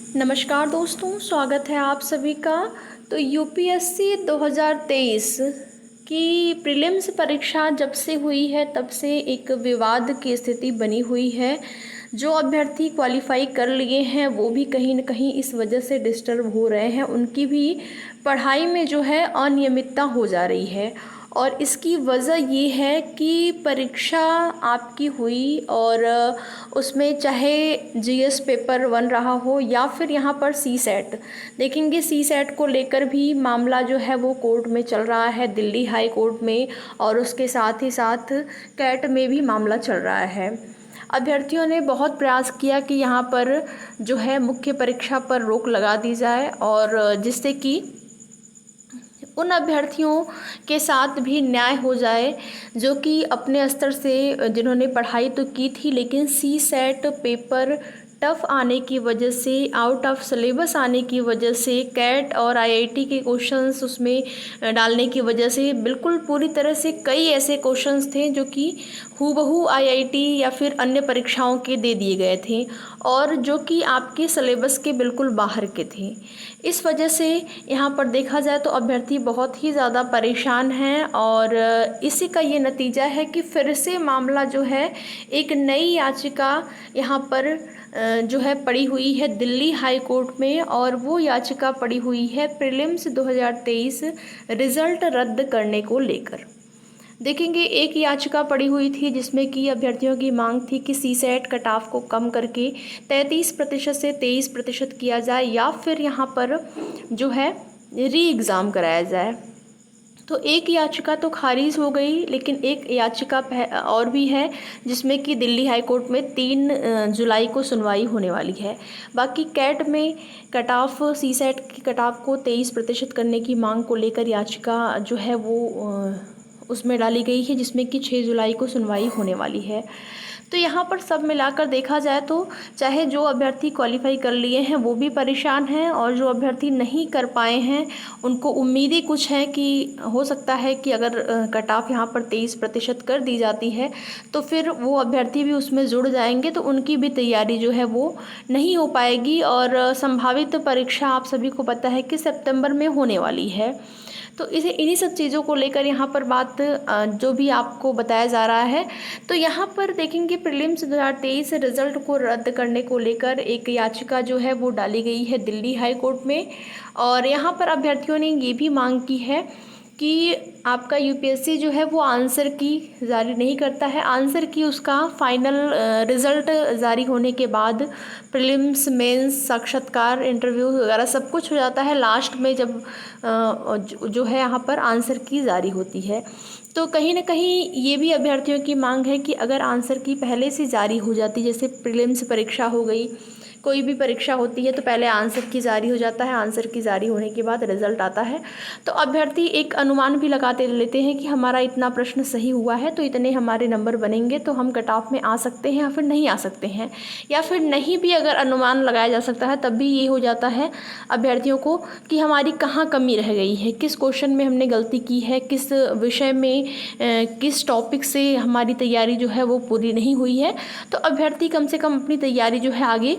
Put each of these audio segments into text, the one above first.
नमस्कार दोस्तों, स्वागत है आप सभी का। तो यूपीएससी 2023 की प्रीलिम्स परीक्षा जब से हुई है तब से एक विवाद की स्थिति बनी हुई है। जो अभ्यर्थी क्वालिफाई कर लिए हैं वो भी कहीं न कहीं इस वजह से डिस्टर्ब हो रहे हैं। उनकी भी पढ़ाई में जो है अनियमितता हो जा रही है और इसकी वजह ये है कि परीक्षा आपकी हुई और उसमें चाहे जीएस पेपर 1 रहा हो या फिर यहाँ पर सी सेट देखेंगे। सी सेट को लेकर भी मामला जो है वो कोर्ट में चल रहा है, दिल्ली हाई कोर्ट में, और उसके साथ ही साथ कैट में भी मामला चल रहा है। अभ्यर्थियों ने बहुत प्रयास किया कि यहाँ पर जो है मुख्य परीक्षा पर रोक लगा दी जाए और जिससे कि उन अभ्यर्थियों के साथ भी न्याय हो जाए जो कि अपने स्तर से जिन्होंने पढ़ाई तो की थी लेकिन सी सेट पेपर टफ आने की वजह से, आउट ऑफ सिलेबस आने की वजह से, कैट और आईआईटी के क्वेश्चंस उसमें डालने की वजह से बिल्कुल पूरी तरह से कई ऐसे क्वेश्चंस थे जो कि हूबहू आईआईटी या फिर अन्य परीक्षाओं के दे दिए गए थे और जो कि आपके सिलेबस के बिल्कुल बाहर के थे। इस वजह से यहाँ पर देखा जाए तो अभ्यर्थी बहुत ही ज़्यादा परेशान हैं और इसी का ये नतीजा है कि फिर से मामला जो है एक नई याचिका यहाँ पर जो है पड़ी हुई है दिल्ली हाई कोर्ट में, और वो याचिका पड़ी हुई है प्रीलिम्स 2023 रिज़ल्ट रद्द करने को लेकर। देखेंगे, एक याचिका पड़ी हुई थी जिसमें कि अभ्यर्थियों की मांग थी कि सी सेट कट ऑफ को कम करके 33% से 23% किया जाए या फिर यहाँ पर जो है री एग्ज़ाम कराया जाए। तो एक याचिका तो खारिज हो गई लेकिन एक याचिका और भी है जिसमें कि दिल्ली हाई कोर्ट में 3 जुलाई को सुनवाई होने वाली है। बाकी कैट में कट ऑफ, सी सेट की कट ऑफ को 23% करने की मांग को लेकर याचिका जो है वो उसमें डाली गई है जिसमें कि 6 जुलाई को सुनवाई होने वाली है। तो यहाँ पर सब मिलाकर देखा जाए तो चाहे जो अभ्यर्थी क्वालिफाई कर लिए हैं वो भी परेशान हैं और जो अभ्यर्थी नहीं कर पाए हैं उनको उम्मीदें कुछ हैं कि हो सकता है कि अगर कट ऑफ यहाँ पर 23% कर दी जाती है तो फिर वो अभ्यर्थी भी उसमें जुड़ जाएंगे, तो उनकी भी तैयारी जो है वो नहीं हो पाएगी और संभावित परीक्षा आप सभी को पता है कि सितंबर में होने वाली है। तो इसे इन्हीं सब चीज़ों को लेकर यहाँ पर बात जो भी आपको बताया जा रहा है। तो यहाँ पर देखेंगे प्रीलिम्स 2023 रिज़ल्ट को रद्द करने को लेकर एक याचिका जो है वो डाली गई है दिल्ली हाई कोर्ट में और यहाँ पर अभ्यर्थियों ने ये भी मांग की है कि आपका यूपीएससी जो है वो आंसर की जारी नहीं करता है। आंसर की उसका फाइनल रिज़ल्ट जारी होने के बाद प्रीलिम्स, मेंस, साक्षात्कार, इंटरव्यू वगैरह सब कुछ हो जाता है। लास्ट में जब जो है यहाँ पर आंसर की जारी होती है, तो कहीं ना कहीं ये भी अभ्यर्थियों की मांग है कि अगर आंसर की पहले से जारी हो जाती, जैसे प्रीलिम्स परीक्षा हो गई, कोई भी परीक्षा होती है तो पहले आंसर की जारी हो जाता है, आंसर की जारी होने के बाद रिजल्ट आता है, तो अभ्यर्थी एक अनुमान भी लगाते लेते हैं कि हमारा इतना प्रश्न सही हुआ है तो इतने हमारे नंबर बनेंगे तो हम कट ऑफ में आ सकते हैं या फिर नहीं आ सकते हैं, या फिर नहीं भी अगर अनुमान लगाया जा सकता है तब भी ये हो जाता है अभ्यर्थियों को कि हमारी कहाँ कमी रह गई है, किस क्वेश्चन में हमने गलती की है, किस विषय में किस टॉपिक से हमारी तैयारी जो है वो पूरी नहीं हुई है। तो अभ्यर्थी कम से कम अपनी तैयारी जो है आगे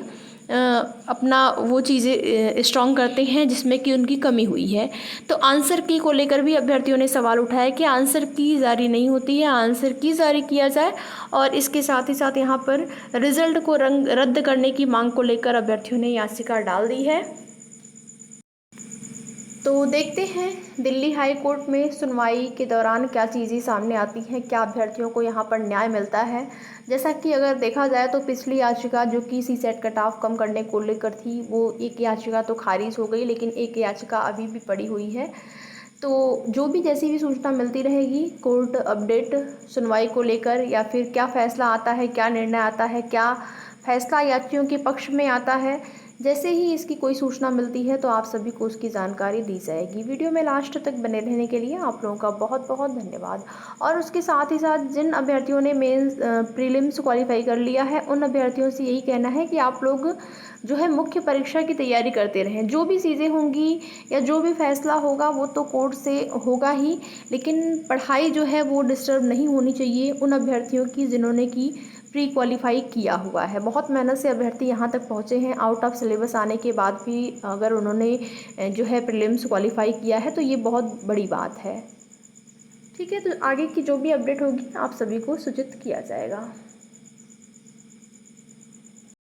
अपना वो चीज़ें स्ट्रॉन्ग करते हैं जिसमें कि उनकी कमी हुई है। तो आंसर की को लेकर भी अभ्यर्थियों ने सवाल उठाया कि आंसर की जारी नहीं होती है, आंसर की जारी किया जाए, और इसके साथ ही साथ यहाँ पर रिज़ल्ट को रद्द करने की मांग को लेकर अभ्यर्थियों ने याचिका डाल दी है। तो देखते हैं दिल्ली हाई कोर्ट में सुनवाई के दौरान क्या चीज़ें सामने आती हैं, क्या अभ्यर्थियों को यहाँ पर न्याय मिलता है। जैसा कि अगर देखा जाए तो पिछली याचिका जो कि सी सेट कट ऑफ कम करने को लेकर थी, वो एक याचिका तो खारिज हो गई लेकिन एक याचिका अभी भी पड़ी हुई है। तो जो भी जैसी भी सूचना मिलती रहेगी, कोर्ट अपडेट सुनवाई को लेकर या फिर क्या फ़ैसला आता है, क्या निर्णय आता है, क्या फैसला यात्रियों के पक्ष में आता है, जैसे ही इसकी कोई सूचना मिलती है तो आप सभी को उसकी जानकारी दी जाएगी। वीडियो में लास्ट तक बने रहने के लिए आप लोगों का बहुत बहुत धन्यवाद। और उसके साथ ही साथ जिन अभ्यर्थियों ने मेंस प्रीलिम्स क्वालिफाई कर लिया है उन अभ्यर्थियों से यही कहना है कि आप लोग जो है मुख्य परीक्षा की तैयारी करते रहें। जो भी चीज़ें होंगी या जो भी फैसला होगा वो तो कोर्ट से होगा ही, लेकिन पढ़ाई जो है वो डिस्टर्ब नहीं होनी चाहिए उन अभ्यर्थियों की जिन्होंने की प्री क्वालिफाई किया हुआ है। बहुत मेहनत से अभ्यर्थी यहाँ तक पहुँचे हैं। आउट ऑफ सिलेबस आने के बाद भी अगर उन्होंने जो है प्रीलिम्स क्वालिफाई किया है तो ये बहुत बड़ी बात है। ठीक है, तो आगे की जो भी अपडेट होगी आप सभी को सूचित किया जाएगा।